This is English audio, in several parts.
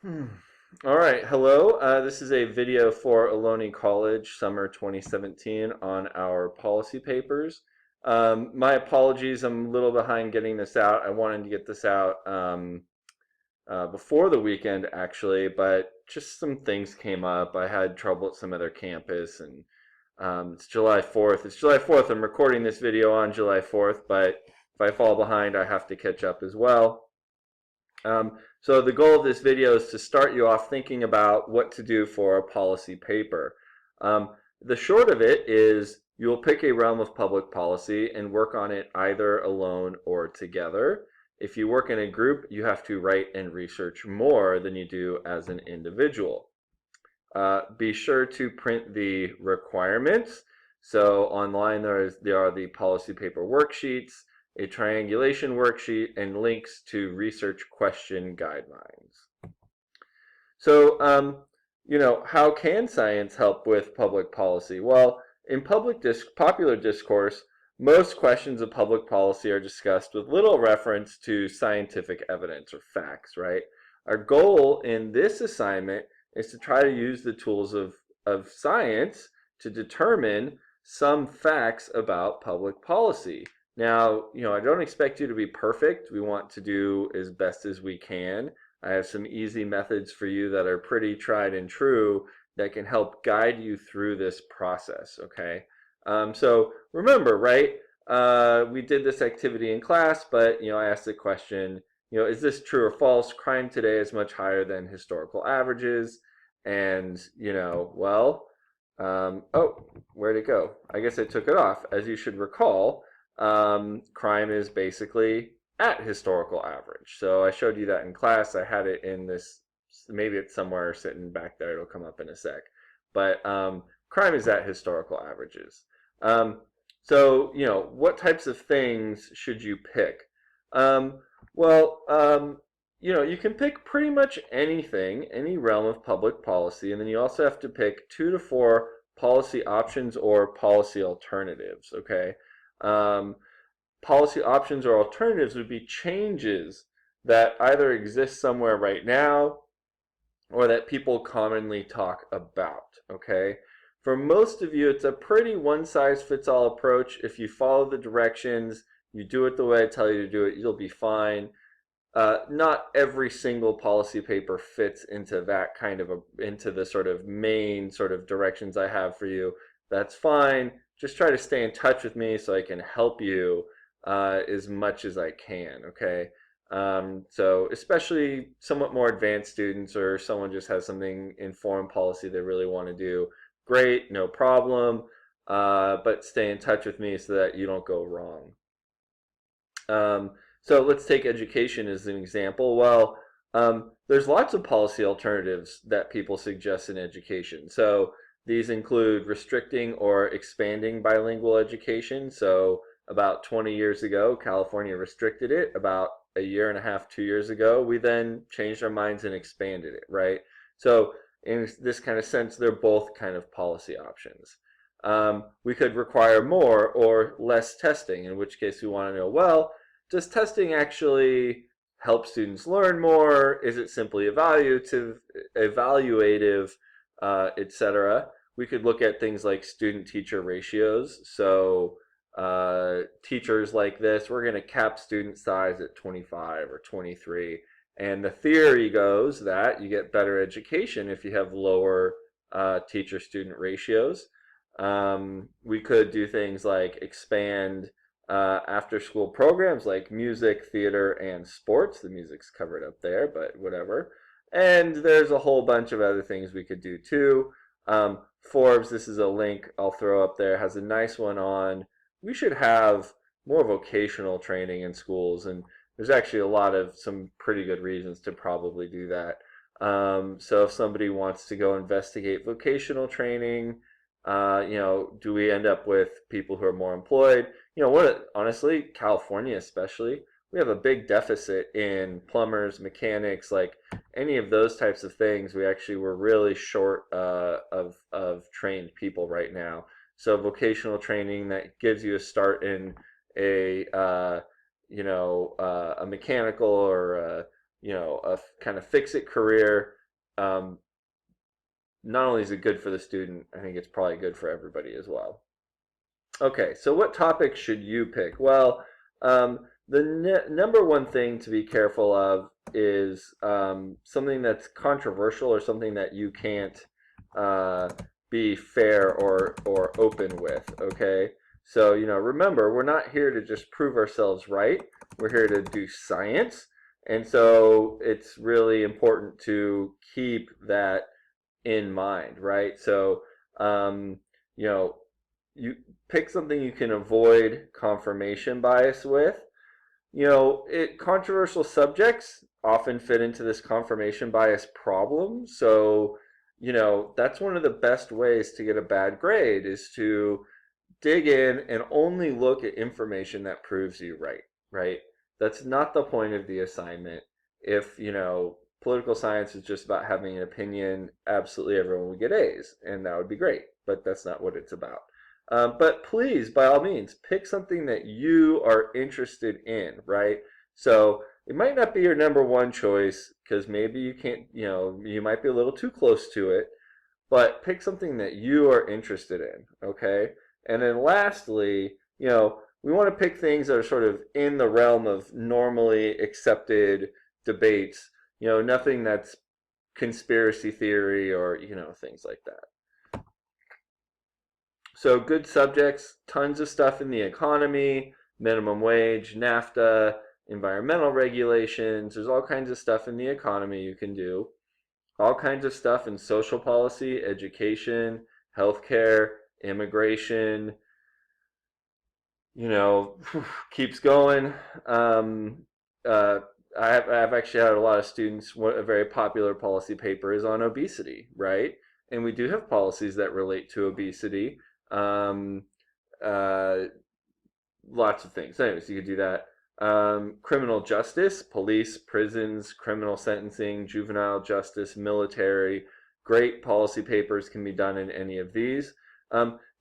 Hmm. All right, hello. This is a video for Ohlone College, summer 2017, on our policy papers. My apologies, I'm a little behind getting this out. I wanted to get this out before the weekend, actually, but just some things came up. I had trouble at some other campus, and it's July 4th. It's July 4th. I'm recording this video on July 4th, but if I fall behind, I have to catch up as well. So the goal of this video is to start you off thinking about what to do for a policy paper. The short of it is you'll pick a realm of public policy and work on it either alone or together. If you work in a group, you have to write and research more than you do as an individual. Be sure to print the requirements. So online there are the policy paper worksheets, a triangulation worksheet, and links to research question guidelines. So, how can science help with public policy? Well, in popular discourse, most questions of public policy are discussed with little reference to scientific evidence or facts, right? Our goal in this assignment is to try to use the tools of science to determine some facts about public policy. Now, I don't expect you to be perfect. We want to do as best as we can. I have some easy methods for you that are pretty tried and true that can help guide you through this process, okay? So remember, right, we did this activity in class, but, I asked the question, is this true or false? Crime today is much higher than historical averages. And, oh, where'd it go? I guess I took it off. As you should recall, crime is basically at historical average. So I showed you that in class. I had it in this, maybe it's somewhere sitting back there. It'll come up in a sec. But crime is at historical averages. What types of things should you pick? Um, well, you can pick pretty much anything, any realm of public policy, and then you also have to pick 2 to 4 policy options or policy alternatives, okay? Um, Policy options or alternatives would be changes that either exist somewhere right now or that people commonly talk about, okay? For most of you, it's a pretty one-size-fits-all approach. If you follow the directions, you do it the way I tell you to do it, you'll be fine. Not every single policy paper fits into that kind of into the sort of main sort of directions I have for you. That's fine. Just try to stay in touch with me so I can help you as much as I can, okay? So especially somewhat more advanced students or someone just has something in foreign policy they really want to do, great, no problem, but stay in touch with me so that you don't go wrong. So let's take education as an example. Well, there's lots of policy alternatives that people suggest in education. So these include restricting or expanding bilingual education. So about 20 years ago, California restricted it. About a year and a half, 2 years ago, we then changed our minds and expanded it, right? So in this kind of sense, they're both kind of policy options. We could require more or less testing, in which case we want to know, well, does testing actually help students learn more? Is it simply evaluative, etc.? We could look at things like student-teacher ratios. So teachers like this, we're going to cap student size at 25 or 23. And the theory goes that you get better education if you have lower teacher-student ratios. We could do things like expand after-school programs like music, theater, and sports. The music's covered up there, but whatever. And there's a whole bunch of other things we could do too. Forbes, this is a link I'll throw up there, has a nice one on. We should have more vocational training in schools, and there's actually some pretty good reasons to probably do that. So if somebody wants to go investigate vocational training, do we end up with people who are more employed? Honestly, California especially, we have a big deficit in plumbers, mechanics, like any of those types of things. We're really short of trained people right now. So vocational training that gives you a start in a mechanical or a kind of fix-it career, um, not only is it good for the student, I think it's probably good for everybody as well. Okay, so what topic should you pick? Well, the number one thing to be careful of is something that's controversial or something that you can't uh, be fair or open with. Okay, so remember, we're not here to just prove ourselves right. We're here to do science, and so it's really important to keep that in mind, right? So, you know, you pick something you can avoid confirmation bias with. Controversial subjects often fit into this confirmation bias problem. So, that's one of the best ways to get a bad grade is to dig in and only look at information that proves you right, right? That's not the point of the assignment. If, political science is just about having an opinion, absolutely everyone would get A's, and that would be great, but that's not what it's about. But please, by all means, pick something that you are interested in, right? So it might not be your number one choice because maybe you can't, you might be a little too close to it, but pick something that you are interested in, okay? And then lastly, we want to pick things that are sort of in the realm of normally accepted debates, nothing that's conspiracy theory or, things like that. So good subjects, tons of stuff in the economy, minimum wage, NAFTA, environmental regulations. There's all kinds of stuff in the economy you can do. All kinds of stuff in social policy, education, healthcare, immigration, keeps going. Uh, I've actually had a lot of students, a very popular policy paper is on obesity, right? And we do have policies that relate to obesity. Um, uh, Lots of things. Anyways, you could do that. Criminal justice, police, prisons, criminal sentencing, juvenile justice, military. Great policy papers can be done in any of these.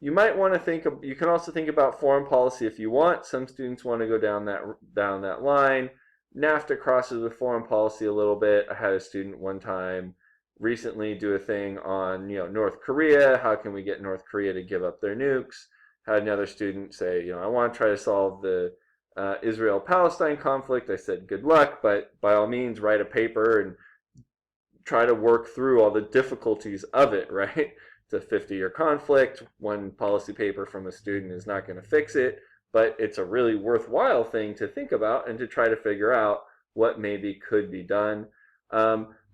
You might want to think of, you can also think about foreign policy if you want. Some students want to go down that line. NAFTA crosses with foreign policy a little bit. I had a student one time recently do a thing on North Korea. How can we get North Korea to give up their nukes? Had another student say, I want to try to solve the Israel-Palestine conflict. I said, good luck, but by all means, write a paper and try to work through all the difficulties of it, right? It's a 50-year conflict. One policy paper from a student is not going to fix it, but it's a really worthwhile thing to think about and to try to figure out what maybe could be done.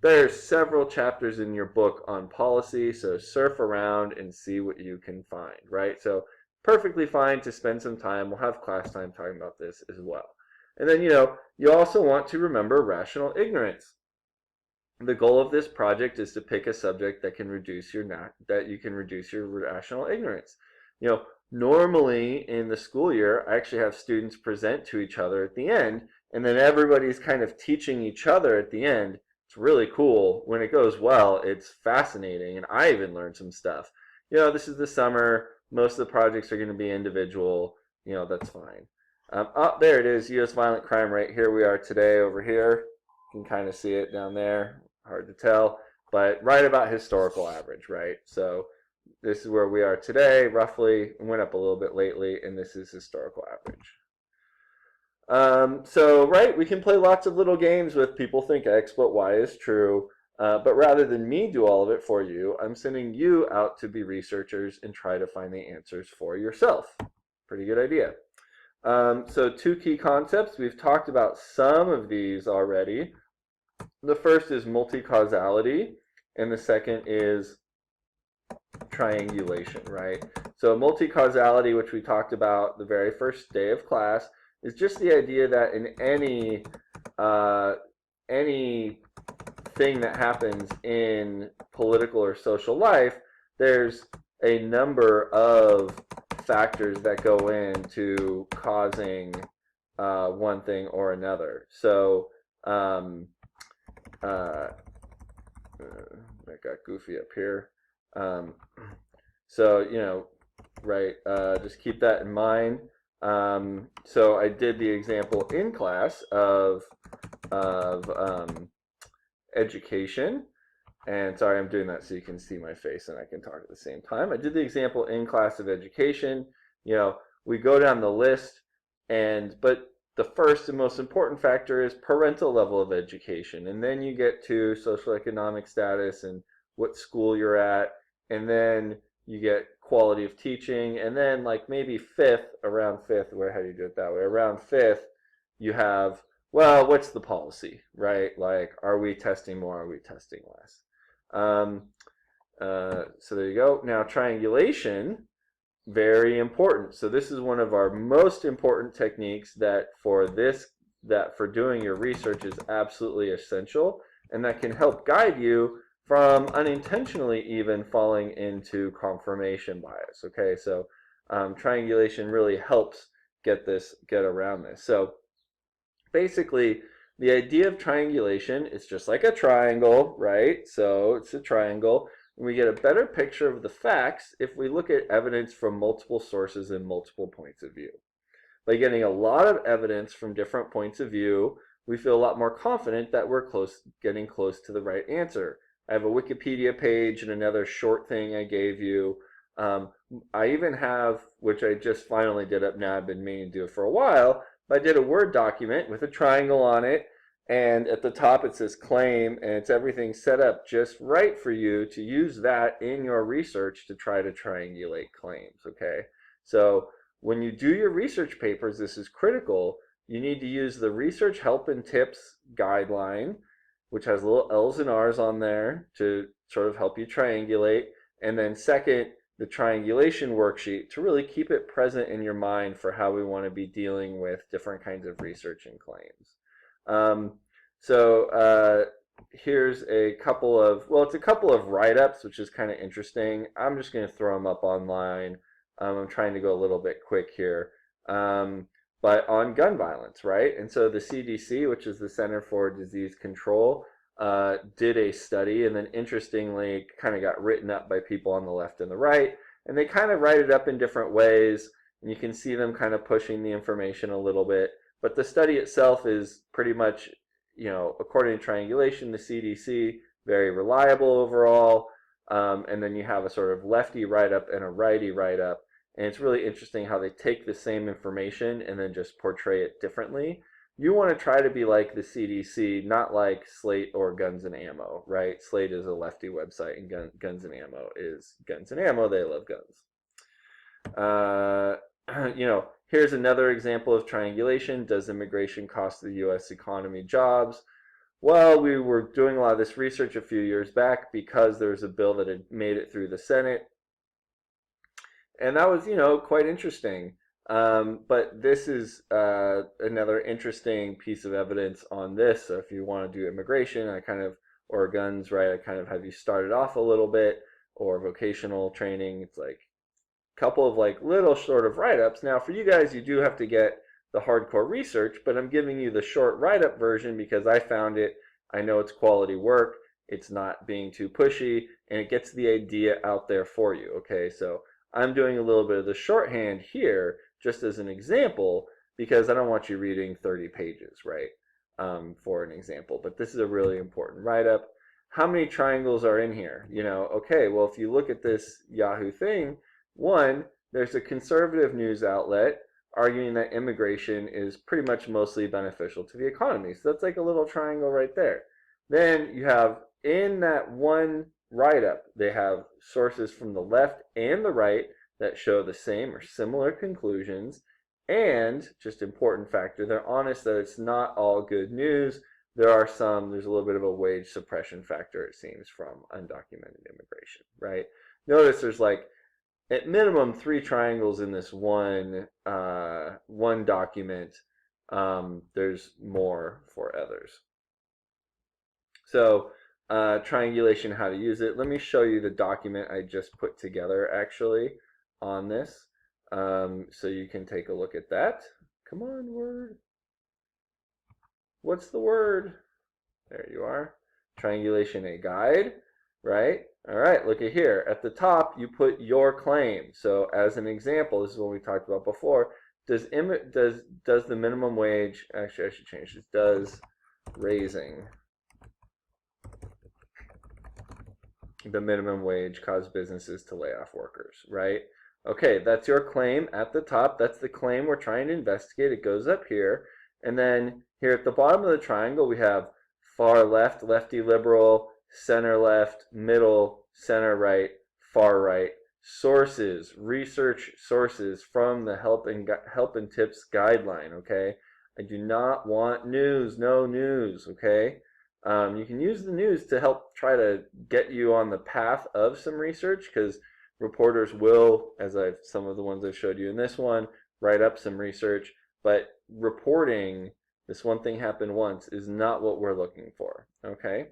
There's several chapters in your book on policy, so surf around and see what you can find, right? So perfectly fine to spend some time. We'll have class time talking about this as well. And then, you also want to remember rational ignorance. The goal of this project is to pick a subject that you can reduce your rational ignorance. Normally in the school year, I actually have students present to each other at the end, and then everybody's kind of teaching each other at the end. It's really cool. When it goes well, it's fascinating, and I even learned some stuff. This is the summer. Most of the projects are going to be individual. That's fine. There it is, U.S. violent crime rate. Here we are today over here. You can kind of see it down there. Hard to tell, but right about historical average, right? So this is where we are today, roughly. It went up a little bit lately, and this is historical average. Right, we can play lots of little games with people think X, but Y is true. But rather than me do all of it for you, I'm sending you out to be researchers and try to find the answers for yourself. Pretty good idea. So two key concepts. We've talked about some of these already. The first is multi-causality, and the second is triangulation, right? So multi-causality, which we talked about the very first day of class, is just the idea that in any thing that happens in political or social life, there's a number of factors that go into causing one thing or another. So I got goofy up here. Right, just keep that in mind. So I did the example in class of of education. And sorry, I'm doing that so you can see my face and I can talk at the same time. I did the example in class of education. You know, we go down the list, but the first and most important factor is parental level of education. And then you get to socioeconomic status and what school you're at. And then you get quality of teaching. And then like maybe around fifth, how do you do it that way? Around fifth, you have, well, what's the policy, right? Like, are we testing more? Are we testing less? So there you go. Now, triangulation, very important. So this is one of our most important techniques that for doing your research is absolutely essential, and that can help guide you from unintentionally even falling into confirmation bias. Okay, so triangulation really helps get around this. So basically, the idea of triangulation is just like a triangle, right? So it's a triangle. And we get a better picture of the facts if we look at evidence from multiple sources and multiple points of view. By getting a lot of evidence from different points of view, we feel a lot more confident that we're getting close to the right answer. I have a Wikipedia page and another short thing I gave you. I even have, which I just finally did up now, I've been meaning to do it for a while, but I did a Word document with a triangle on it, and at the top it says claim, and it's everything set up just right for you to use that in your research to try to triangulate claims, okay? So when you do your research papers, this is critical. You need to use the Research Help and Tips guideline, which has little L's and R's on there to sort of help you triangulate. And then second, the triangulation worksheet to really keep it present in your mind for how we want to be dealing with different kinds of research and claims. Here's a couple of, well, it's a couple of write-ups, which is kind of interesting. I'm just going to throw them up online. I'm trying to go a little bit quick here. But on gun violence, right? And so the CDC, which is the Center for Disease Control, did a study, and then interestingly kind of got written up by people on the left and the right, and they kind of write it up in different ways, and you can see them kind of pushing the information a little bit, but the study itself is pretty much, you know, according to triangulation, the CDC, very reliable overall, and then you have a sort of lefty write-up and a righty write-up, and it's really interesting how they take the same information and then just portray it differently. You want to try to be like the CDC, not like Slate or Guns and Ammo, right? Slate is a lefty website, and Guns and Ammo is Guns and Ammo. They love guns. You know, here's another example of triangulation. Does immigration cost the U.S. economy jobs? Well, we were doing a lot of this research a few years back because there was a bill that had made it through the Senate. And that was, you know, quite interesting. But this is another interesting piece of evidence on this. So if you want to do immigration, or guns, right, I kind of have you started off a little bit, or vocational training. It's like a couple of like little sort of write-ups. Now for you guys, you do have to get the hardcore research, but I'm giving you the short write-up version because I found it. I know it's quality work. It's not being too pushy, and it gets the idea out there for you. Okay, so I'm doing a little bit of the shorthand here just as an example because I don't want you reading 30 pages, right, for an example. But this is a really important write-up. How many triangles are in here? You know, okay, well, if you look at this Yahoo thing, one, there's a conservative news outlet arguing that immigration is pretty much mostly beneficial to the economy. So that's like a little triangle right there. Then you have in that one write-up, they have sources from the left and the right that show the same or similar conclusions, and just important factor, they're honest that it's not all good news. There's a little bit of a wage suppression factor, it seems, from undocumented immigration, right? Notice there's like at minimum 3 triangles in this one document. There's more for others. So triangulation, how to use it. Let me show you the document I just put together actually on this, so you can take a look at that. Come on, Word. What's the word? There you are. Triangulation, a guide, right? All right, look at here. At the top, you put your claim. So as an example, this is what we talked about before. Does the minimum wage, actually I should change this, does raising the minimum wage caused businesses to lay off workers, right? Okay, that's your claim at the top. That's the claim we're trying to investigate. It goes up here. And then here at the bottom of the triangle, we have far left, lefty liberal, center left, middle, center right, far right. Sources, research sources from the help and tips guideline, okay? I do not want news, no news, okay? You can use the news to help try to get you on the path of some research, because reporters will, as some of the ones I showed you in this one, write up some research, but reporting this one thing happened once is not what we're looking for, okay?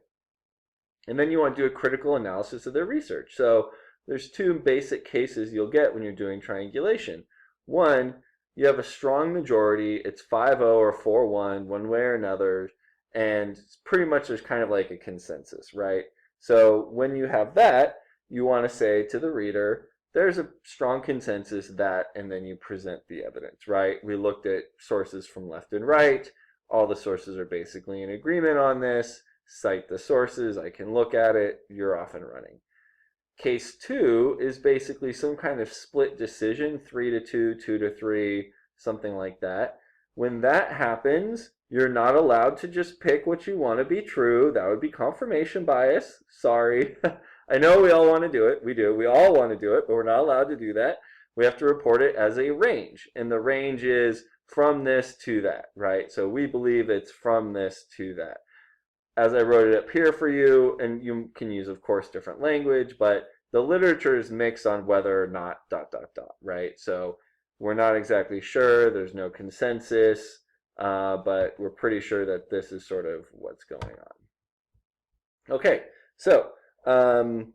And then you want to do a critical analysis of their research. So there's two basic cases you'll get when you're doing triangulation. One, you have a strong majority, it's 5-0 or 4-1, one way or another, and pretty much there's kind of like a consensus, right? So when you have that, you want to say to the reader, there's a strong consensus that, and then you present the evidence, right? We looked at sources from left and right. All the sources are basically in agreement on this. Cite the sources. I can look at it. You're off and running. Case 2 is basically some kind of split decision, 3-2, 2-3, something like that. When that happens, you're not allowed to just pick what you want to be true. That would be confirmation bias. Sorry. I know we all want to do it. We do. We all want to do it, but we're not allowed to do that. We have to report it as a range. And the range is from this to that, right? So we believe it's from this to that. As I wrote it up here for you, and you can use, of course, different language, but the literature is mixed on whether or not ... right? So we're not exactly sure. There's no consensus, but we're pretty sure that this is sort of what's going on. Okay, so the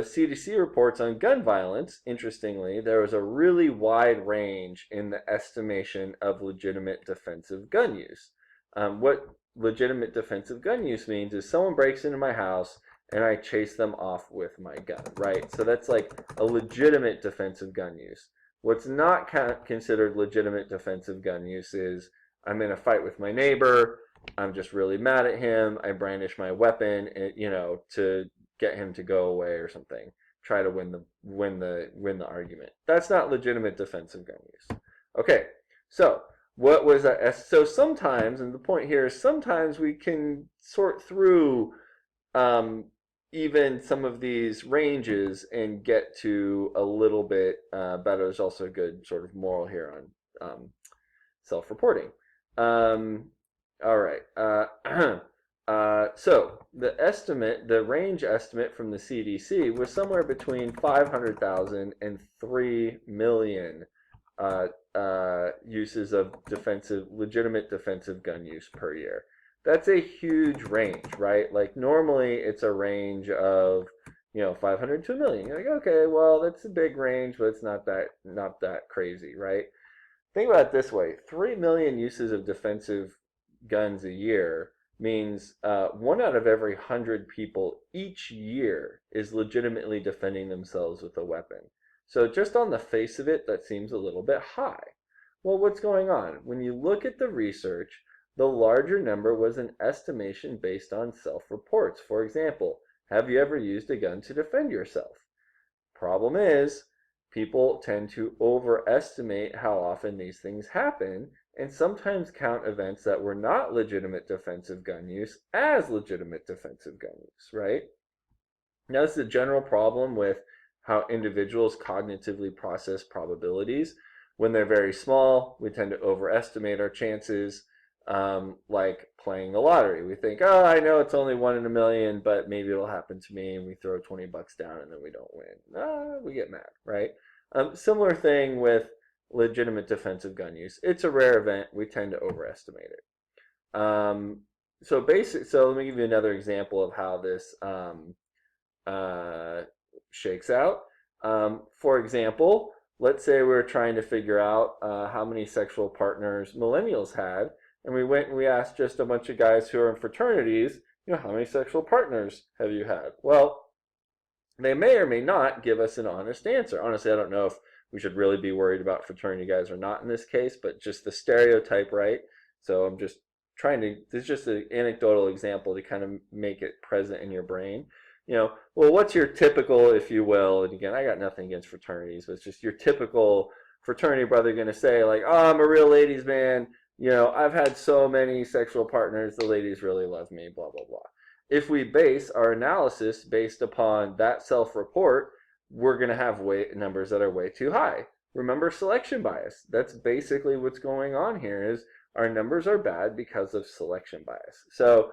CDC reports on gun violence, interestingly, there was a really wide range in the estimation of legitimate defensive gun use. What legitimate defensive gun use means is someone breaks into my house and I chase them off with my gun, right? So that's like a legitimate defensive gun use. What's not considered legitimate defensive gun use is I'm in a fight with my neighbor, I'm just really mad at him, I brandish my weapon, to get him to go away or something. Try to win the argument. That's not legitimate defensive gun use. Okay, so what was that? So sometimes, and the point here is sometimes we can sort through even some of these ranges and get to a little bit better. There's also a good sort of moral here on self-reporting. All right. So the range estimate from the CDC was somewhere between 500,000 and 3 million uses of legitimate defensive gun use per year. That's a huge range, right? Like normally it's a range of 500 to 1 million. You're like, okay, well that's a big range, but it's not that crazy, right? Think about it this way: 3 million uses of defensive guns a year means 1 out of every 100 people each year is legitimately defending themselves with a weapon. So just on the face of it, that seems a little bit high. Well, what's going on? When you look at the research, the larger number was an estimation based on self-reports. For example, have you ever used a gun to defend yourself? Problem is, people tend to overestimate how often these things happen, and sometimes count events that were not legitimate defensive gun use as legitimate defensive gun use, right? Now, this is a general problem with how individuals cognitively process probabilities. When they're very small, we tend to overestimate our chances, like playing the lottery. We think, oh, I know it's only 1 in a million, but maybe it'll happen to me, and we throw 20 bucks down and then we don't win. We get mad, right? Similar thing with legitimate defensive gun use. It's a rare event. We tend to overestimate it. So let me give you another example of how this shakes out. For example, let's say we're trying to figure out how many sexual partners millennials had, and we went and we asked just a bunch of guys who are in fraternities, how many sexual partners have you had? Well, they may or may not give us an honest answer. Honestly, I don't know if we should really be worried about fraternity guys or not in this case, but just the stereotype, right? So I'm just this is just an anecdotal example to kind of make it present in your brain. Well, what's your typical, if you will, and again, I got nothing against fraternities, but it's just your typical fraternity brother going to say, like, oh, I'm a real ladies man. I've had so many sexual partners. The ladies really love me, blah, blah, blah. If we base our analysis based upon that self-report, we're going to have numbers that are way too high. Remember selection bias. That's basically what's going on here is our numbers are bad because of selection bias. So,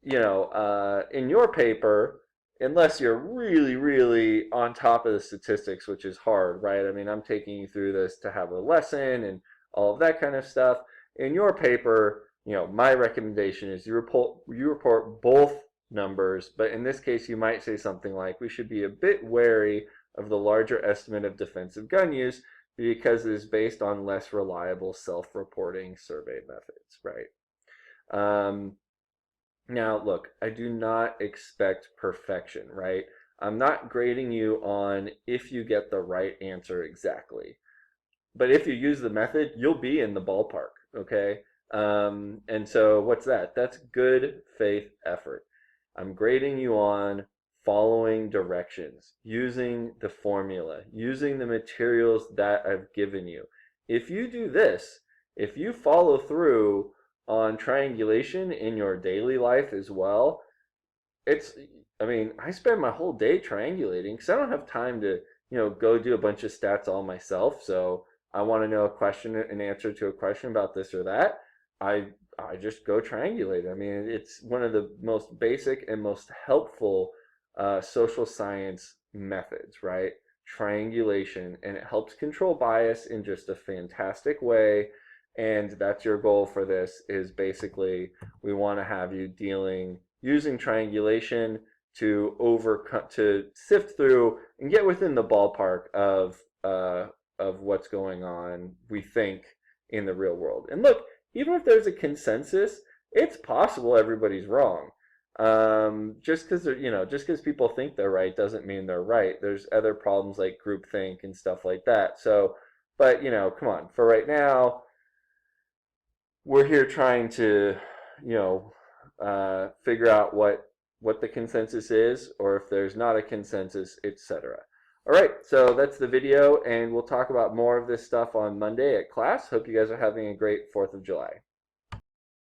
in your paper, unless you're really, really on top of the statistics, which is hard, right? I mean, I'm taking you through this to have a lesson and all of that kind of stuff. In your paper, my recommendation is you report both numbers, but in this case, you might say something like, we should be a bit wary of the larger estimate of defensive gun use because it is based on less reliable self-reporting survey methods, right? Now, look, I do not expect perfection, right? I'm not grading you on if you get the right answer exactly. But if you use the method, you'll be in the ballpark, okay? And so what's that? That's good faith effort. I'm grading you on following directions, using the formula, using the materials that I've given you. If you do this, if you follow through on triangulation in your daily life as well, I spend my whole day triangulating because I don't have time to, go do a bunch of stats all myself. So I want to know an answer to a question about this or that. I just go triangulate. I mean, it's one of the most basic and most helpful social science methods, right? Triangulation, and it helps control bias in just a fantastic way. And that's your goal for this, is basically we want to have you using triangulation to sift through and get within the ballpark of what's going on, we think, in the real world. And look, even if there's a consensus, it's possible everybody's wrong. Just because people think they're right doesn't mean they're right. There's other problems like groupthink and stuff like that. So, but come on, for right now, we're here trying to, figure out what the consensus is, or if there's not a consensus, etc. All right, so that's the video, and we'll talk about more of this stuff on Monday at class. Hope you guys are having a great 4th of July.